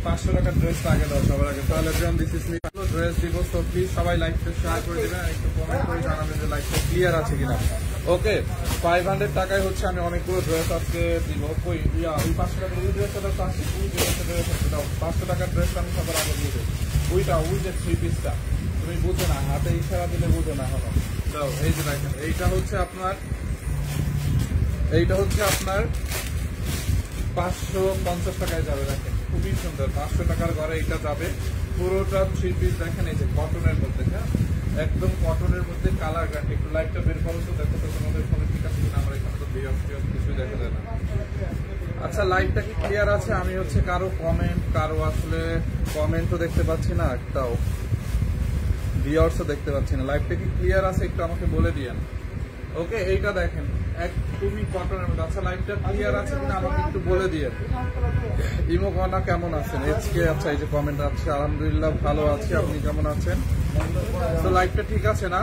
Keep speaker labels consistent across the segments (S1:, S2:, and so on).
S1: 500 টাকার ড্রেস আগে দাও সবার আগে, তাহলে ড্রেস দিব। তো প্লিজ সবাই লাইকটা শেয়ার করে দিবেন, একটু কমেন্ট করে জানাবেন যে লাইকটা ক্লিয়ার আছে কিনা। ওকে, 500 টাকায় হচ্ছে আমি অনেকগুলো ড্রেস আজকে দিব। ওই 500 টাকার ওই ড্রেসটা তো আছে, ওই ড্রেসটা 500 টাকার ড্রেসটা আমি সবার আগে দিয়ে দেবো। ওইটা ওই যে 3 পিসটা তুমি বুঝো না, হাতে ইশারা দিলে বুঝো না এখনো। দাও, এই যে দেখেন, এইটা হচ্ছে আপনার 550 টাকায় যাবে। দেখেন খুবই সুন্দর, 500 টাকার ঘরে এটা যাবে। পুরোটা 3 পিস দেখেন, এই যে কটনের মধ্যে, হ্যাঁ একদম কটনের মধ্যে কালার গ্যারান্টি। একটু লাইটটা বের করো তো, দেখো তো তোমাদের ফোনে ঠিক আছে কিনা। আমার এখানে তো কিছুই দেখা যায় না। আচ্ছা, লাইটটা কি ক্লিয়ার আছে? আমি হচ্ছে কারো আসলে কমেন্টও দেখতে পাচ্ছি না, একটাও ভিউয়ার্সও দেখতে পাচ্ছি না। লাইটটা কি ক্লিয়ার আছে একটু আমাকে বলে দিয়েন। ওকে, এইটা দেখেন একদমই কটনের মধ্যে। আচ্ছা, লাইটটা ক্লিয়ার আছে কিনা আমাকে একটু বলে দিয়ে। ইমোকানা কেমন আছেন? এইচকে, আচ্ছা এই যে কমেন্ট আছে, আলহামদুলিল্লাহ ভালো আছি, আপনি কেমন আছেন? তো লাইটটা ঠিক আছে না?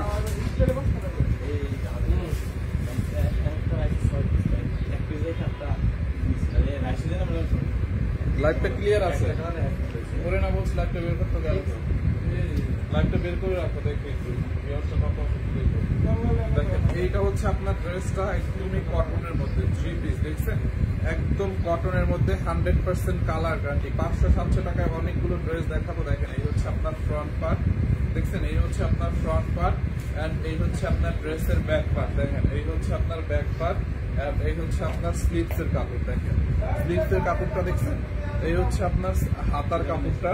S1: লাইটটা ক্লিয়ার আছে? করে না বলছি, লাইটটা বের করতে গেল, লাইটটা বের করে রাখো, দেখো একটু। দেখেন এইটা হচ্ছে আপনার ড্রেসটা একদমই কটনের মধ্যে 3 পিস, দেখছেন একদম কটনের মধ্যে 100% কালার গ্যারান্টি। 500-700 টাকায় অনেকগুলো ড্রেস দেখাবো। দেখেন এই হচ্ছে আপনার ফ্রন্ট পার্ট, দেখছেন এই হচ্ছে আপনার ফ্রন্ট পার্ট, এন্ড এই হচ্ছে আপনার ড্রেসের ব্যাক পার্ট। দেখেন এই হচ্ছে আপনার ব্যাক পার্ট, এন্ড এই হচ্ছে আপনার স্লিভস এর কাপড়। দেখেন স্লিভস এর কাপড়টা দেখছেন, এই হচ্ছে আপনার হাতার কাপড়টা।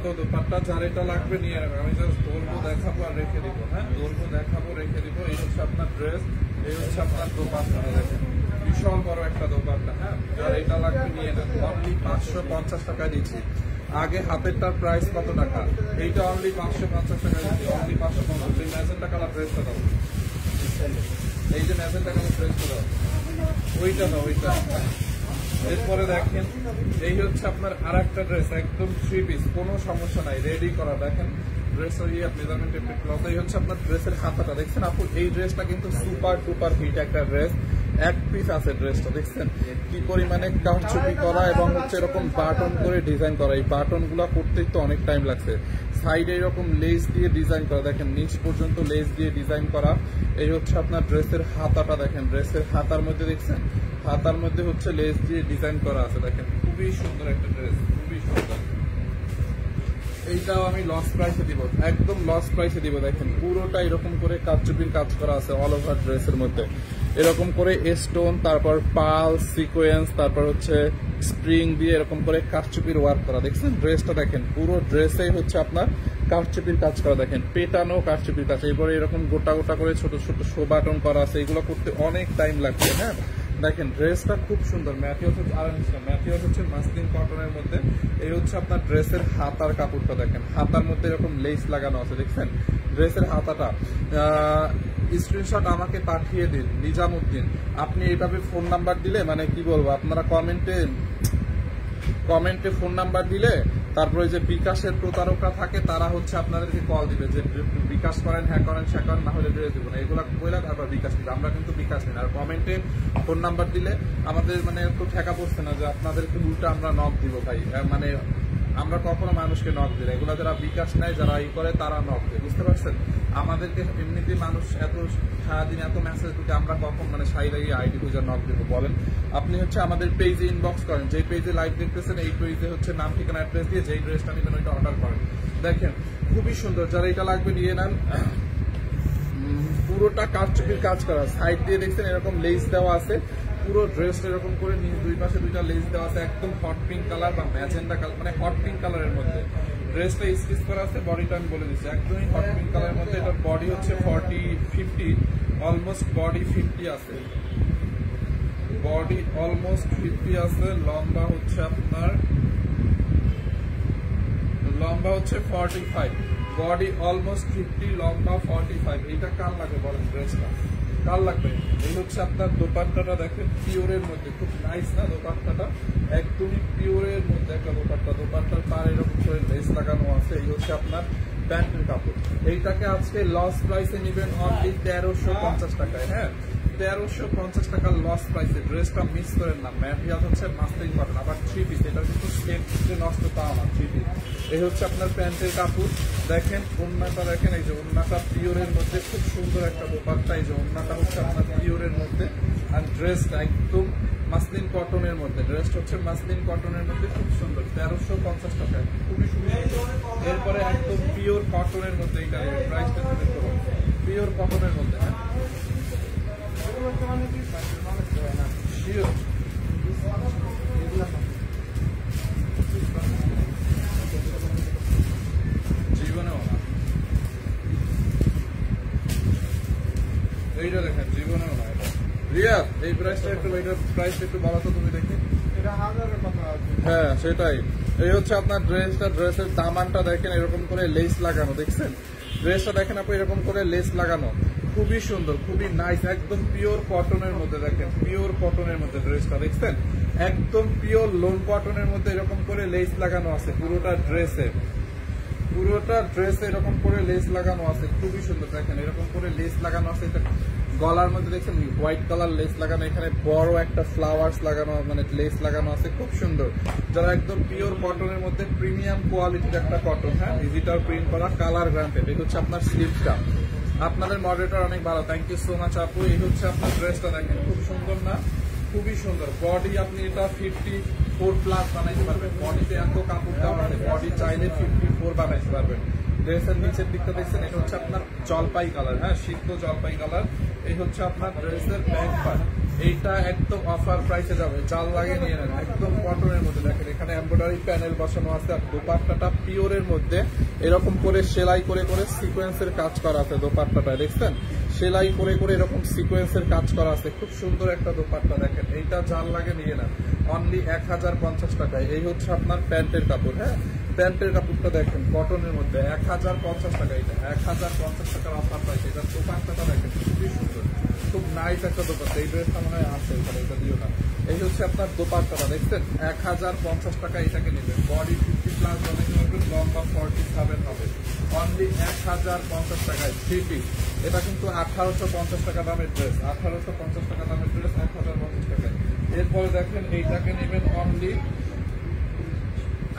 S1: তো দোপাট্টা যার এটা লাগবে নিয়ে নেবে। আমি জাস্ট ধরবো, দেখাবো আর রেখে দিব। হ্যাঁ, ধরবো, দেখাবো, রেখে দিব। এই হচ্ছে আপনার ড্রেস, এই হচ্ছে আপনার দোপাট্টা। দেখেন বিশাল বড় একটা দোপাট্টা। হ্যাঁ, যার এটা লাগবে নিয়ে নেবে। অনলি 550 টাকায় দিচ্ছি। আগে হাতেরটার প্রাইস কত টাকা? এইটা অনলি 550 টাকা দিচ্ছি, অনলি 550। এই ম্যাজেন্টা কালার ড্রেসটা দাও, এই যে ম্যাজেন্টা কালার ড্রেসটা দাও, ওইটা দাও, ওইটা। এরপরে দেখেন এই হচ্ছে আপনার আর একটা ড্রেস, একদম 3 পিস, কোনো সমস্যা নাই, রেডি করা। দেখেন ড্রেসের মেজারমেন্ট টেমপ্লেট ক্লথ। এই হচ্ছে আপনার ড্রেসের হাতাটা, দেখছেন আপু এই ড্রেসটা কিন্তু সুপার টুপার হিট একটা ড্রেস। 1 পিস আছে ড্রেসটা, দেখছেন কি পরিমাণে কাউচুপি করা এবং হচ্ছে এরকম বাটন করে ডিজাইন করা। এই বাটন গুলা করতে তো অনেক টাইম লাগছে। সাইডে এরকম লেস দিয়ে ডিজাইন করা, দেখেন নিচ পর্যন্ত লেস দিয়ে ডিজাইন করা। এই হচ্ছে আপনার ড্রেসের হাতাটা, দেখেন ড্রেসের হাতার মধ্যে, দেখছেন হাতার মধ্যে হচ্ছে লেস দিয়ে ডিজাইন করা আছে। দেখেন খুবই সুন্দর একটা ড্রেস, খুবই সুন্দর। এইটাও আমি লস প্রাইসে দিব, একদম লস প্রাইসে দিব। দেখেন পুরোটা এরকম করে কারচুপির কাজ করা আছে অল ওভার ড্রেসের মধ্যে, এরকম করে স্টোন, তারপর পাল সিকোয়েন্স, তারপর হচ্ছে স্প্রিং দিয়ে এরকম করে কারচুপির ওয়ার্ক করা। দেখছেন ড্রেসটা, দেখেন পুরো ড্রেসেই হচ্ছে আপনার কারচুপির কাজ করা। দেখেন পেটানো কারচুপির কাজ, এরপরে এরকম গোটা গোটা করে ছোট ছোট শো বাটন করা আছে। এগুলো করতে অনেক টাইম লাগছে। হ্যাঁ, দেখেন ড্রেসটা খুব সুন্দর। ম্যাটেরিয়াল হচ্ছে মাসলিন কটনের মধ্যে। এই হচ্ছে আপনার ড্রেসের হাতার কাপড়টা, দেখেন হাতার মধ্যে এরকম লেস লাগানো আছে, দেখছেন ড্রেসের হাতাটা। স্ক্রিনশট আমাকে পাঠিয়ে দিন নিজামুদ্দিন। আপনি এইভাবে ফোন নাম্বার দিলে, মানে কি বলবো, আপনারা কমেন্টে ফোন নাম্বার দিলে তারপরে যে বিকাশের প্রতারকরা থাকে তারা হচ্ছে আপনাদেরকে কল দিবে যে বিকাশ করেন, হ্যাঁ করেন, সে করেন, না হলে ড্রেস দিব না, এগুলো বলে তারপর বিকাশ দিবে। আমরা কিন্তু বিকাশ নিই না। আর কমেন্টে ফোন নাম্বার দিলে আমাদের মানে একটু ঠেকা পড়ছে না যে আপনাদেরকে উল্টা আমরা নক দিব ভাই। মানে আমরা কখনো মানুষকে নক দিই না, এগুলো যারা বিকাশ নেয়, যারা ই করে তারা নক দেয়, বুঝতে পারছেন। আমাদেরকে এমনিতেই মানুষ এত সারাদিন এত মেসেজ দিতে আমরা কখন মানে সাইডে আইডি খুঁজে নক দেবো বলেন। আপনি হচ্ছে আমাদের পেজে ইনবক্স করেন, যেই পেজে লাইভ দেখতেছেন এই পেজে হচ্ছে নাম ঠিকানা অ্যাড্রেস দিয়ে যেই ড্রেসটা নেবেন ওইটা অর্ডার করেন। দেখেন খুবই সুন্দর, যারা এটা লাগবে নিয়ে নেন। পুরোটা কারচুপির কাজ করা, সাইড দিয়ে দেখছেন এরকম লেস দেওয়া আছে। পুরো ড্রেসটা এরকম করে দুই পাশে দুইটা লেস দেওয়া আছে, একদম হট পিঙ্ক কালার বা ম্যাজেন্ডা কালার, মানে হট পিঙ্ক কালারের মধ্যে ড্রেসটা স্টিচ করা আছে। বডিটা আমি বলে দিচ্ছি একদমই হট পিঙ্ক কালারের মধ্যে। এটার বডি হচ্ছে 40-50, অলমোস্ট বডি 50 আছে, বডি অলমোস্ট 50 আছে। লম্বা হচ্ছে আপনার 45, বডি অলমোস্ট 50, লম্বা 45। এইটা কার লাগবে বলেন? ড্রেসটা কার লাগবে? এই হচ্ছে আপনার দোপাট্টাটা, দেখেন পিওরের মধ্যে, খুব নাইস না দোপাট্টাটা, একদমই পিওরের মধ্যে একটা দোপাট্টা। দোপাট্টার পার এরকম করে লেস লাগানো আছে। এই হচ্ছে আপনার প্যান্টের কাপড়। এইটাকে আজকে লস প্রাইসে নেবেন অনলি 1350 টাকায়। হ্যাঁ, 1350 টাকা লস প্রাইসে ড্রেসটা মিস করেন না। ম্যাটেরিয়াল হচ্ছে মাসলিন কটন, আবার 3 পিস, এটা কিন্তু স্টেপ নষ্ট পাওয়া না 3 পিস। এই হচ্ছে আপনার প্যান্টের কাপড়, দেখেন ওন্নাটা দেখেন, এই যে ওন্নাটা পিওরের মধ্যে খুব সুন্দর একটা দোপাট্টা, এই যে ওন্নাটা হচ্ছে আপনার পিওরের মধ্যে, আর ড্রেসটা একদম মাসলিন কটনের মধ্যে, ড্রেসটা হচ্ছে মাসলিন কটনের মধ্যে খুব সুন্দর, 1350 টাকা, খুবই সুন্দর। এরপরে একদম পিওর কটনের মধ্যে, এটা প্রাইসটা পিওর কটনের মধ্যে, হ্যাঁ জীবনেও না, এইটা দেখেন জীবনেও না। এটা রিয়া, এই প্রাইসটা একটু, এইটার প্রাইসটা একটু বলো তো তুমি দেখি। হ্যাঁ সেটাই। এই হচ্ছে আপনার ড্রেসটা, ড্রেসের দামানটা দেখেন এরকম করে লেস লাগানো, দেখছেন ড্রেসটা দেখেন আপনি এরকম করে লেস লাগানো, খুবই সুন্দর, খুবই নাইস, একদম পিওর কটনের মধ্যে, দেখেন পিওর কটনের মধ্যে ড্রেসটা দেখছেন, একদম পিওর লোন কটনের মধ্যে এরকম করে লেস লাগানো আছে পুরোটা ড্রেসে, পুরোটা ড্রেসে এরকম করে লেস লাগানো আছে, খুবই সুন্দর। দেখেন এরকম করে লেস লাগানো আছে, গলার মধ্যে দেখছেন হোয়াইট কালার লেস লাগানো, এখানে বড় একটা ফ্লাওয়ার্স লাগানো, মানে লেস লাগানো আছে, খুব সুন্দর। যারা একদম পিওর কটনের মধ্যে প্রিমিয়াম কোয়ালিটির একটা কটন, হ্যাঁ ডিজিটাল প্রিন্ট করা, কালার গ্রান্টেড। এই হচ্ছে আপনার স্লিভসটা, আপনাদের মডেলটা অনেক ভালো, থ্যাংক ইউ সো মাচ আপু। এই হচ্ছে আপনার ড্রেসটা দেখেন, খুব সুন্দর না, খুবই সুন্দর। বডি আপনি এটা 54+ বানাইতে পারবেন, বডিতে এত কাপড় দেওয়া আছে, বডি চাইলে 54 বানাইতে পারবেন। ড্রেসের নিচের দিকটা দেখছেন, এটা হচ্ছে আপনার জলপাই কালার, হ্যাঁ সিদ্ধ জলপাই কালার। এই হচ্ছে আপনার ড্রেসের ব্যাক পার্ট, এইটা একদম অফার প্রাইসে যাবে, চাল লাগে নিয়ে নেন, একদম কটনের মধ্যে। দেখেন এখানে এমব্রয়ডারি প্যানেল বসানো আছে, আর দোপাট্টাটা পিওরের মধ্যে এরকম করে সেলাই করে করে সিকোয়েন্সের কাজ করা আছে দোপাট্টাটা, দেখছেন সেলাই করে করে এরকম সিকোয়েন্সের কাজ করা আছে, খুব সুন্দর একটা দোপাট্টা। দেখেন এইটা চাল লাগে নিয়ে নেন, অনলি 1050 টাকায়। এই হচ্ছে আপনার প্যান্টের কাপড়, হ্যাঁ প্যান্টের কাপড়টা দেখেন কটনের মধ্যে 1050 টাকা, এটা 1050 টাকার অফার প্রাইস। এটা দোপাট্টাটা দেখেন খুবই সুন্দর, খুব নাইস একটা দোপাট্টা, এই ড্রেসটা মনে হয় আছে এখানে, এটা দিও না। এই হচ্ছে আপনার দোপাট্টাটা দেখছেন 1050 টাকা, এটাকে নেবেন, বডি 50+ অনেক নেবেন, লম্বা 47 হবে, অনলি 1050 টাকায় 3 পিস। এটা কিন্তু 1850 টাকা দামের ড্রেস, 1850 টাকা দামের ড্রেস 1050 টাকায়। এরপরে দেখেন এইটাকে নেবেন অনলি,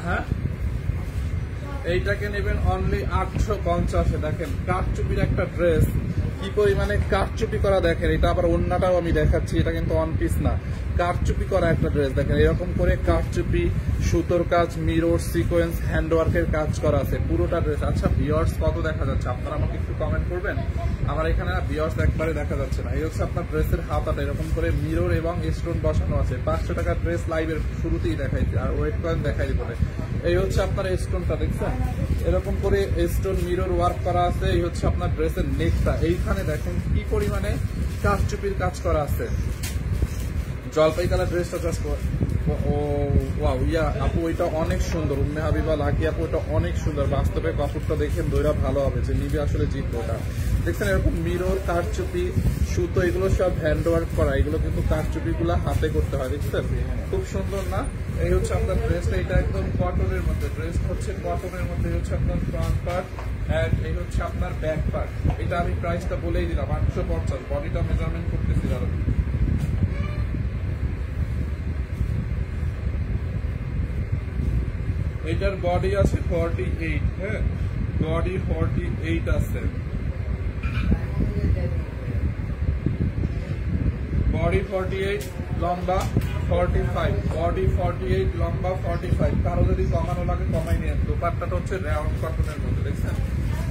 S1: হ্যাঁ এইটাকে নেবেন অনলি 850। দেখেন কাঠচুপির একটা ড্রেস, কি পরিমানে কাঠচুপি করা, দেখেন এটা আবার ওন্নাটাও আমি দেখাচ্ছি, এটা কিন্তু অন পিস না, কাঠচুপি করা একটা ড্রেস। দেখেন এরকম করে কাঠচুপি, সুতোর কাজ, মিরর, সিকোয়েন্স, হ্যান্ডওয়ার্কের কাজ করা আছে পুরোটা ড্রেস। আচ্ছা ভিউয়ার্স কত দেখা যাচ্ছে, আপনারা আমাকে একটু কমেন্ট করবেন, আমার এখানে না ভিউয়ার্স একবারে দেখা যাচ্ছে না। এই হচ্ছে আপনার ড্রেসের হাতাটা, এরকম করে মিরর এবং স্টোন বসানো আছে, 500 টাকার ড্রেস লাইভের শুরুতেই দেখাইছে, আর ওয়েট কয়েন দেখাই দিব। এই হচ্ছে আপনার স্টোনটা দেখছেন, এরকম করে স্টোন মিরর ওয়ার্ক করা আছে। এই হচ্ছে আপনার ড্রেসের নেকটা, এইখানে দেখেন কি পরিমানে কাঠচুপির কাজ করা আছে। জলপাই কালার ড্রেসটা জাস্ট ও ওয়াও, ইয়া আপু এটা অনেক সুন্দর, উম্মে হাবিবা লাকি আপু এটা অনেক সুন্দর, বাস্তবে কাপড়টা দেখেন দইরা ভালো হবে, যে নিবে আসলে জিতবে। ওটা দেখছেন এরকম মিরর, কাঠচুপি, সুতো, এগুলো সব হ্যান্ড ওয়ার্ক করা, এগুলো কিন্তু কাঠচুপি গুলা হাতে করতে হয়, দেখছেন খুব সুন্দর না। এই হচ্ছে আপনার ড্রেসটা, এটা একদম কটনের মধ্যে, ড্রেস হচ্ছে কটনের মধ্যে। এই হচ্ছে আপনার ফ্রন্ট পার্ট, এন্ড এই হচ্ছে আপনার ব্যাক পার্ট। এটা আমি প্রাইসটা বলেই দিলাম 850, বডিটা মেজারমেন্ট করতেছি দাঁড়ান। এটার বডি আছে 48, হ্যাঁ বডি 48 আছে, বডি 48, লম্বা 45, বডি 48, লম্বা 45। কারো যদি কমানো লাগে কমাই নিয়ে। দোপাট্টাটা হচ্ছে রাউন্ড কটনের মধ্যে, দেখছেন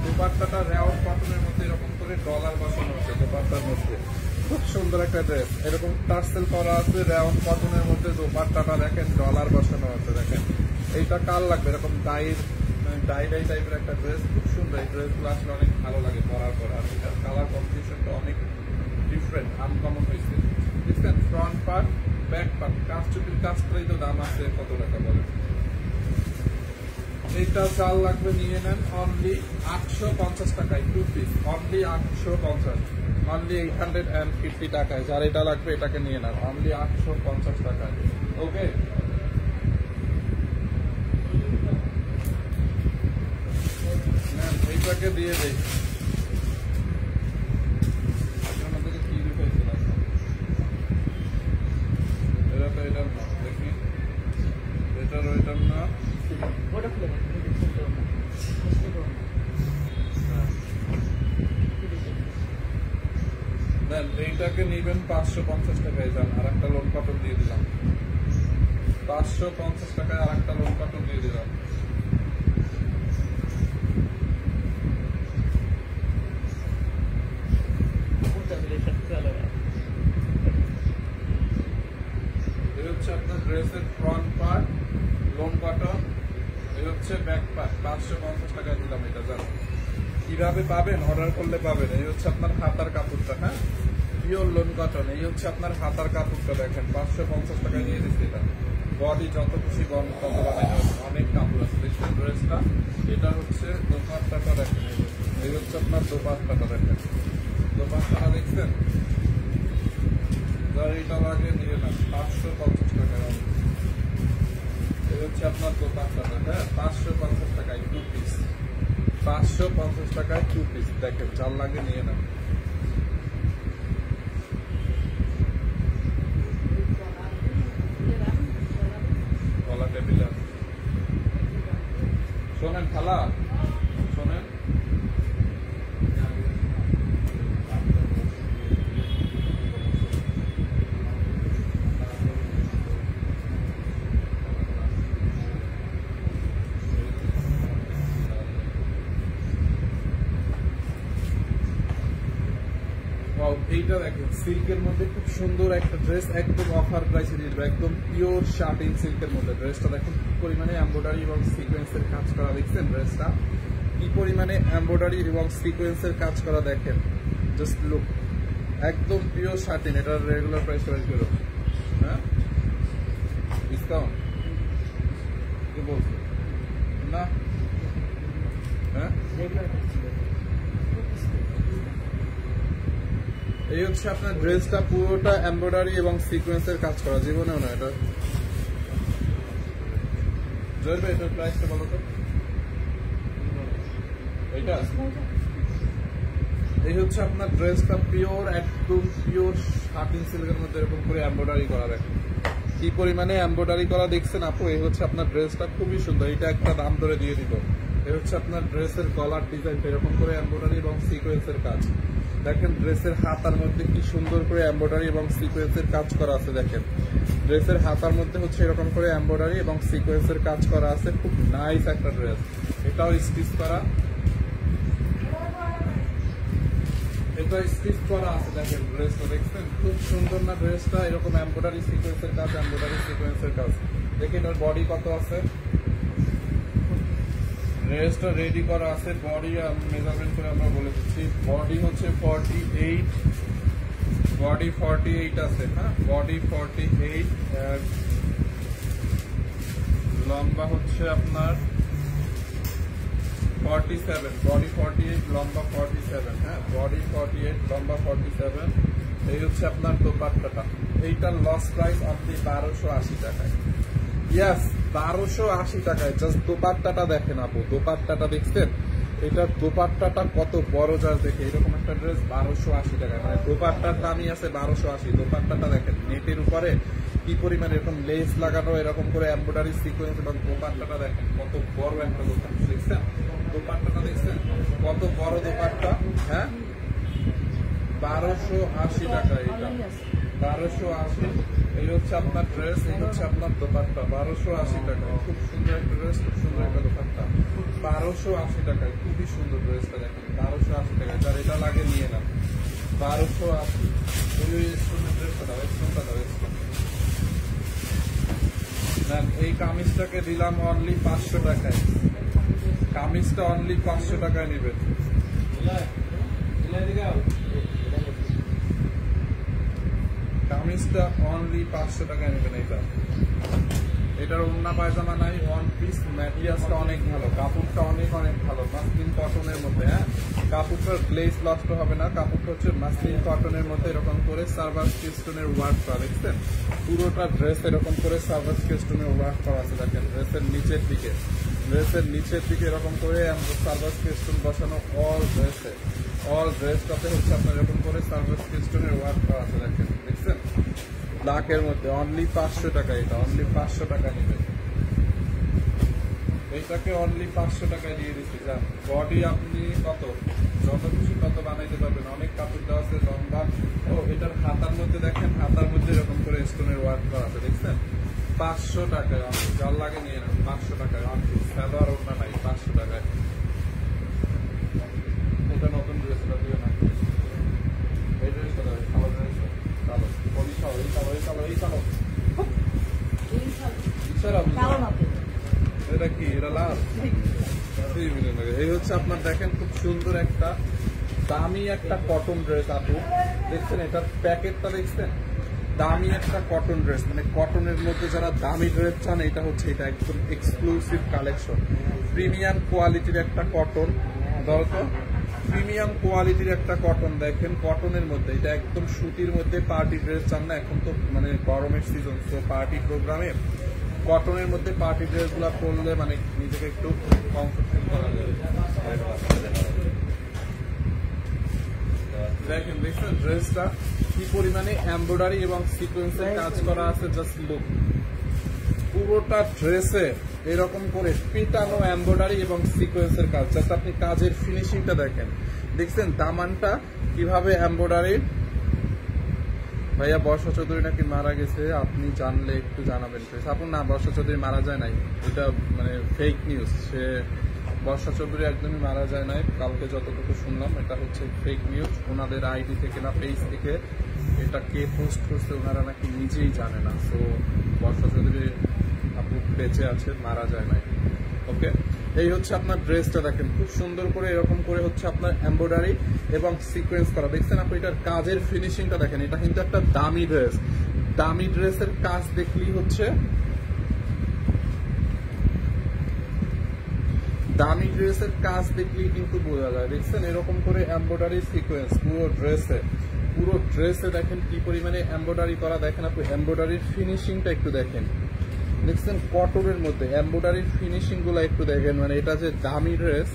S1: দোপাট্টাটা রাউন্ড কটনের মধ্যে, এরকম করে ডলার বসানো আছে দোপাট্টার মধ্যে, খুব সুন্দর একটা ড্রেস। এরকম টার্সেল করা আছে রাউন্ড কটনের মধ্যে, দোপাট্টাটা দেখেন ডলার বসানো আছে। দেখেন এইটা কার লাগবে, এরকম ডাই টাইপের একটা ড্রেস, খুব সুন্দর। এই ড্রেসগুলো আসলে অনেক ভালো লাগে পরার পর, আর এটার কালার কম্বিনেশনটা অনেক ডিফারেন্ট, আনকমন হয়েছে। দেখছেন ফ্রন্ট পার্ট, ব্যাক পার্ট, কাঠচুপির কাজ করেই তো দাম আছে কত টাকা বলেন। এইটা চাল লাগবে নিয়ে নেন, অনলি 850 টাকায় 2 পিস, অনলি 850, অনলি 850 টাকায়। যার এটা লাগবে এটাকে নিয়ে নেন, অনলি 850 টাকায়। ওকে এইটাকে দিয়ে দেই। আপনার মধ্যে কি রিফাইছিল এইটাকে নিবেন 550 টাকায় যান, আর একটা লোন কটন দিয়ে দিলাম 550 টাকায়, আর একটা লোন কটন দিয়ে দিলাম। এই হচ্ছে আপনার ড্রেসের ফ্রন্ট পার্ট লোন কটন, এই হচ্ছে ব্যাক পার্ট 550 টাকায় দিলাম। এটা যান কিভাবে পাবেন, অর্ডার করলে পাবেন। এই হচ্ছে আপনার হাতার কাপড়টা, হ্যাঁ পিওর লোন কটন। এই হচ্ছে আপনার হাতার কাপড়টা, দেখেন 550 টাকায় নিয়ে দিচ্ছি। এটা বডি যত খুশি তত বানাই, অনেক কাপড় আছে দেখছেন ড্রেসটা। এটা হচ্ছে দোপাট্টাটা দেখেন, এই হচ্ছে আপনার দোপাট্টাটা দেখেন, দোপাট্টাটা দেখছেন। যার এটা লাগে নিয়ে নেন 550 টাকায়। এই হচ্ছে আপনার দোপাট্টাটা, হ্যাঁ 550 টাকায় 2 পিস, 550 টাকায় 2 পিস দেখেন, যার লাগে নিয়ে নেন। শোনেন খালা, শোনেন এইটা দেখেন সিল্কের মধ্যে খুব সুন্দর একটা ড্রেস, একদম অফার প্রাইসে দিয়ে দেবো, একদম পিওর শার্টিং সিল্কের মধ্যে। ড্রেসটা দেখেন কি পরিমাণে এমব্রয়ডারি এবং সিকোয়েন্সের কাজ করা, দেখছেন ড্রেসটা কি পরিমাণে এমব্রয়ডারি এবং সিকোয়েন্সের কাজ করা, দেখেন জাস্ট লুক, একদম পিওর শার্টিং। এটার রেগুলার প্রাইস হলো, হ্যাঁ ডিসকাউন্ট কি বলছো না, হ্যাঁ এই হচ্ছে আপনার ড্রেসটা পুরোটা এমব্রয়ডারি এবং সিকোয়েন্সের কাজ করা, জীবনেও না এটা। জয়ের ভাই এটার প্রাইসটা বলো তো। এইটা এই হচ্ছে আপনার ড্রেসটা পিওর, একদম পিওর শার্টিং সিল্কের মধ্যে এরকম করে এমব্রয়ডারি করা, দেখেন কি পরিমাণে এমব্রয়ডারি করা, দেখছেন আপু। এই হচ্ছে আপনার ড্রেসটা খুবই সুন্দর, এটা একটা দাম ধরে দিয়ে দিব। এই হচ্ছে আপনার ড্রেসের গলার ডিজাইনটা এরকম করে এমব্রয়ডারি এবং সিকোয়েন্সের কাজ, দেখেন ড্রেসের হাতার মধ্যে কি সুন্দর করে এমব্রয়ডারি এবং সিকোয়েন্সের কাজ করা আছে, দেখেন ড্রেসের হাতার মধ্যে হচ্ছে এরকম করে এমব্রয়ডারি এবং সিকোয়েন্সের কাজ করা আছে, খুব নাইস একটা ড্রেস। এটাও স্টিচ করা, এটা স্টিচ করা আছে, দেখেন ড্রেসটা দেখছেন খুব সুন্দর না ড্রেসটা, এরকম এমব্রয়ডারি সিকোয়েন্সের কাজ, এমব্রয়ডারি সিকোয়েন্সের কাজ। দেখেন এর বডি কত আছে, ড্রেসটা রেডি করা আছে, বডি মেজারমেন্ট করে আমরা বলে দিচ্ছি। বডি হচ্ছে 48, বডি 48 আছে, হ্যাঁ বডি 48, লম্বা হচ্ছে আপনার 47, বডি 48 লম্বা 47, হ্যাঁ বডি 48 লম্বা 47। এই হচ্ছে আপনার দোপাট্টাটা, এইটার লস প্রাইস আপনি 1280 টাকায়। ইয়াস 1280 টাকায় জাস্ট দোপাট্টাটা দেখেন আপু, দোপাট্টাটা দেখছেন, এটার দোপাট্টাটা কত বড়, জাস্ট দেখে এরকম একটা ড্রেস 1280 টাকায়, মানে দোপাট্টার দামই আছে 1280। দোপাট্টাটা দেখেন নেটের উপরে কি পরিমাণ এরকম লেস লাগানো, এরকম করে এমব্রয়ডারি সিকোয়েন্স, এবং দোপাট্টাটা দেখেন কত বড় একটা দোপাট্টা, দেখছেন দোপাট্টাটা দেখছেন কত বড় দোপাট্টা, হ্যাঁ 1280 টাকা, এটা 1280। এই হচ্ছে আপনার ড্রেস, এই হচ্ছে আপনার দোপাট্টা 1280 টাকায়, খুব সুন্দর একটা ড্রেস, খুব সুন্দর একটা দোপাট্টা 1280 টাকায়, খুবই সুন্দর ড্রেসটা দেখেন 1280 টাকায়। যার এটা লাগে নিয়ে নেন 1280। ওই স্টোনের ড্রেসটা দাও, স্টোনটা দাও, স্টোন নেন। এই কামিজটাকে দিলাম অনলি 500 টাকায়, কামিজটা অনলি 500 টাকায় নেবেন। কামিজটা অনলি 500 টাকায় নেবেন। এটার ওড়না পায়জামা নাই, ওয়ান পিস, ম্যাটেরিয়ালসটা অনেক ভালো, কাপড়টা অনেক ভালো, মাসলিন কটনের মধ্যে, হ্যাঁ কাপড়টার গ্লেজ নষ্ট হবে না, কাপড়টা হচ্ছে মাসলিন কটনের মধ্যে এরকম করে সার্ভার স্টোনের ওয়ার্ক করা, দেখছেন পুরোটা ড্রেস এরকম করে সার্ভার স্টোনের ওয়ার্ক করা আছে, দেখেন ড্রেসের নিচের দিকে এরকম করে সার্ভার স্টোন বসানো, অল ড্রেসটাতে হচ্ছে আপনার এরকম করে সার্ভার স্টোনের ওয়ার্ক করা আছে, দেখছেন ব্ল্যাকের মধ্যে অনলি 500 টাকা, এটা অনলি 500 টাকা নেবে। এইটাকে অনলি 500 টাকায় দিয়ে দিচ্ছি। যান বডি আপনি কত যত খুশি তত বানাইতে পারবেন, অনেক কাপড় দেওয়া আছে লম্বা। ও এটার হাতার মধ্যে দেখেন, হাতার মধ্যে এরকম করে স্টোনের ওয়ার্ক করা আছে, দেখছেন? 500 টাকায় জল লাগে নিয়ে নেন, 500 টাকায় অনলি। সালোয়ার ওড়না নাই, 500 টাকায়। এটা নতুন ড্রেস, এটা দিও না। এই ড্রেসটা দাও, কালো ড্রেস, কালো বডি সহ, এই কালো, এই কালো, এই কালো, এটা কি? এটা লাল। এই হচ্ছে আপনার দেখেন খুব সুন্দর একটা দামি একটা কটন ড্রেস আপু, দেখছেন? এটার প্যাকেটটা দেখছেন? দামি একটা কটন ড্রেস, মানে কটনের মধ্যে যারা দামি ড্রেস চান এটা হচ্ছে, এটা একদম এক্সক্লুসিভ কালেকশন। প্রিমিয়াম কোয়ালিটির একটা কটন, ধরো তো প্রিমিয়াম কোয়ালিটির একটা কটন দেখেন, কটনের মধ্যে। এটা একদম সুতির মধ্যে পার্টি ড্রেস চান না, এখন তো মানে গরমের সিজন, তো পার্টি প্রোগ্রামে কটনের মধ্যে পার্টি ড্রেস গুলা পরলে মানে নিজেকে একটু কমফোর্ট ফিল করা যাবে। দেখেন দেখছেন ড্রেসটা কি পরিমাণে এমব্রয়ডারি এবং সিকোয়েন্সের কাজ করা আছে, জাস্ট লুক। পুরোটা ড্রেসে এরকম করে পিটানো এমব্রয়ডারি এবং সিকোয়েন্সের কাজ, জাস্ট আপনি কাজের ফিনিশিংটা দেখেন। দেখছেন দামানটা কিভাবে এমব্রয়ডারি। ভাইয়া বর্ষা চৌধুরী নাকি মারা গেছে, আপনি জানলে একটু জানাবেন প্লিজ। আপনি না, বর্ষা চৌধুরী মারা যায় নাই, এটা মানে ফেক নিউজ। সে বর্ষা চৌধুরী একদমই মারা যায় নাই, কালকে যতটুকু শুনলাম এটা হচ্ছে ফেক নিউজ। ওনাদের আইডি থেকে না পেজ থেকে এটা কে পোস্ট করছে ওনারা নাকি নিজেই জানে না। সো বর্ষা চৌধুরী আপু বেঁচে আছে, মারা যায় নাই। ওকে, এই হচ্ছে আপনার ড্রেসটা দেখেন খুব সুন্দর করে এরকম করে হচ্ছে আপনার এমব্রয়ডারি এবং সিকোয়েন্স করা, দেখছেন আপনি? এটার কাজের ফিনিশিংটা দেখেন। এটা কিন্তু একটা দামি ড্রেস, দামি ড্রেসের কাজ দেখলেই হচ্ছে, দামি ড্রেসের কাজ দেখলেই কিন্তু বোঝা যায়। দেখছেন এরকম করে এমব্রয়ডারি সিকোয়েন্স পুরো ড্রেসে, পুরো ড্রেসে দেখেন কি পরিমাণে এমব্রয়ডারি করা। দেখেন আপনি এমব্রয়ডারির ফিনিশিংটা একটু দেখেন, দেখছেন? কটনের মধ্যে এমব্রয়ডারির ফিনিশিং গুলো একটু দেখেন, মানে এটা যে দামি ড্রেস,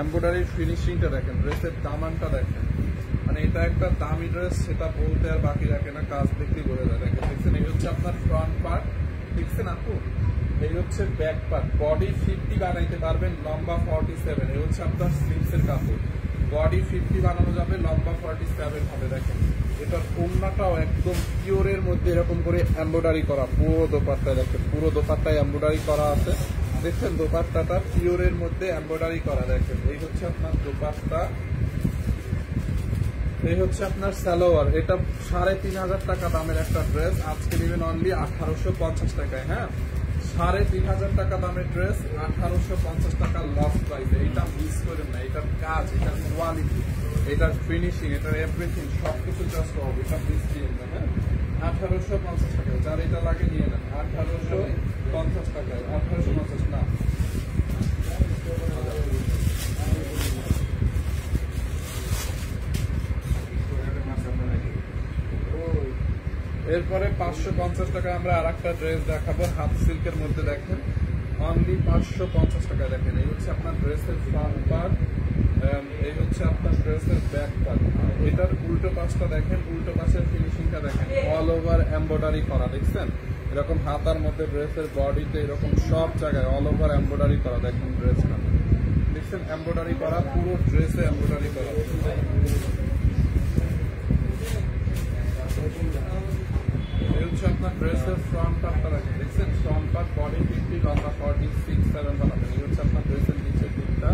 S1: এমব্রয়ডারির ফিনিশিংটা দেখেন, ড্রেসের দামানটা দেখেন। মানে এটা একটা দামি ড্রেস, সেটা বলতে আর বাকি রাখে না, কাজ দেখলেই বোঝা যায়। দেখেন দেখছেন এই হচ্ছে আপনার ফ্রন্ট পার্ট, দেখছেন আপু? এই হচ্ছে ব্যাক পার্ট। বডি 50 বানাইতে পারবেন, লম্বা 47। এই হচ্ছে আপনার স্লিভসের কাপড়, বডি 50 বানানো যাবে, লম্বা 47 হবে। দেখেন এটার ওড়নাটাও একদম পিওরের মধ্যে এরকম করে এমব্রয়ডারি করা, পুরো দোপাট্টা দেখেন, পুরো দোপাট্টায় এমব্রয়ডারি করা আছে। দেখছেন দোপাট্টাটা পিওরের মধ্যে এমব্রয়ডারি করা। দেখেন এই হচ্ছে আপনার দোপাট্টা, এই হচ্ছে আপনার সালোয়ার। এটা 3500 টাকা দামের একটা ড্রেস, আজকে নেবেন অনলি 1850 টাকায়। হ্যাঁ, 3500 টাকা দামের ড্রেস 1850 টাকা লস প্রাইসে। এটা মিস করেন না, এটার কাজ, এটার কোয়ালিটি, এটার ফিনিশিং, এটার এভরিথিং সবকিছু জাস্ট হবে, এটা মিস দিয়ে না। হ্যাঁ, 1850 টাকায়, যার এটা লাগে নিয়ে নেন। 1850 টাকায়, 1850 না। এরপরে 550 টাকা আমরা আর একটা ড্রেস দেখাবো, হাফ সিল্কের মধ্যে। দেখেন অনলি 550 টাকায়। দেখেন এই হচ্ছে আপনার ড্রেসের ফ্রন্ট পার্ট, এই হচ্ছে আপনার ড্রেসের ব্যাক পার্ট। এটার উল্টো পাশটা দেখেন, উল্টো পাশের ফিনিশিংটা দেখেন, অল ওভার এমব্রয়ডারি করা। দেখছেন এরকম হাতার মধ্যে, ড্রেসের বডিতে এরকম সব জায়গায় অল ওভার এমব্রয়ডারি করা। দেখেন ড্রেসটা, দেখছেন এমব্রয়ডারি করা, পুরো ড্রেসে এমব্রয়ডারি করা। এই হচ্ছে আপনার ড্রেসের ফ্রন্ট পার্টটা দেখেন, দেখছেন? ফ্রন্ট পার্ট, বডি 50, লম্বা 46-7 বানাবেন। এই হচ্ছে আপনার ড্রেসের নিচের দিকটা।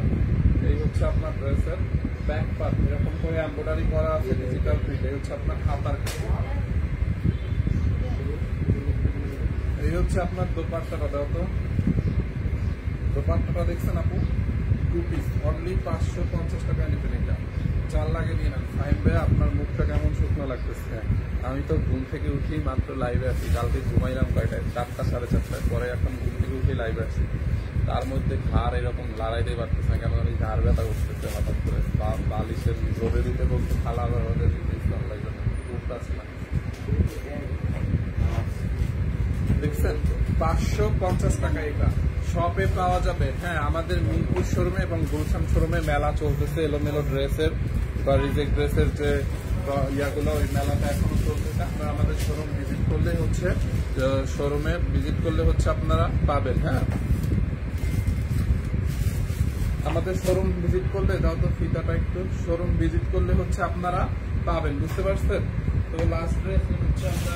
S1: এই হচ্ছে আপনার ড্রেসের ব্যাক পার্ট, এরকম করে এমব্রয়ডারি করা আছে, ডিজিটাল প্রিন্ট। এই হচ্ছে আপনার হাতার কাপড়। এই হচ্ছে আপনার দোপাট্টাটা, দাও তো দোপাট্টাটা, দেখছেন আপু? 2 পিস, অনলি 550 টাকায় নেবেন। এটা চাল লাগে নিয়ে নেন। ফাইন ভাই, আপনার মুখটা কেমন শুকনো লাগতেছে? আমি তো ঘুম থেকে উঠেই মাত্র লাইভে আছি, কালকে ঘুমাইলাম কয়টায়? 4টা 4:30টায়, পরে এখন ঘুম থেকে উঠেই লাইভে আছি। তার মধ্যে ঘাড় এরকম লড়াইতে পারতেছে না, কেন আমি ঘাড় ব্যথা করতেছে হঠাৎ করে। বালিশের রোদে দিতে বলতে খালা রোদে দিতে ইসলাম লাগবে না, উঠতেছে না। দেখছেন 550 টাকা এটা শপে পাওয়া যাবে। হ্যাঁ, আমাদের মিরপুর শোরুমে এবং গুলশান শোরুমে মেলা চলতেছে এলোমেলো ড্রেসের বা রিজেক্ট ড্রেসের যে ইয়াগুলো, ওই মেলাটা এখনো চলতেছে। আপনারা আমাদের শোরুম ভিজিট করলে হচ্ছে, শোরুমে ভিজিট করলে হচ্ছে আপনারা পাবেন। হ্যাঁ, আমাদের শোরুম ভিজিট করলে, দাও তো ফিতাটা একটু, শোরুম ভিজিট করলে হচ্ছে আপনারা পাবেন, বুঝতে পারছেন। তো লাস্ট ড্রেস হচ্ছে আমরা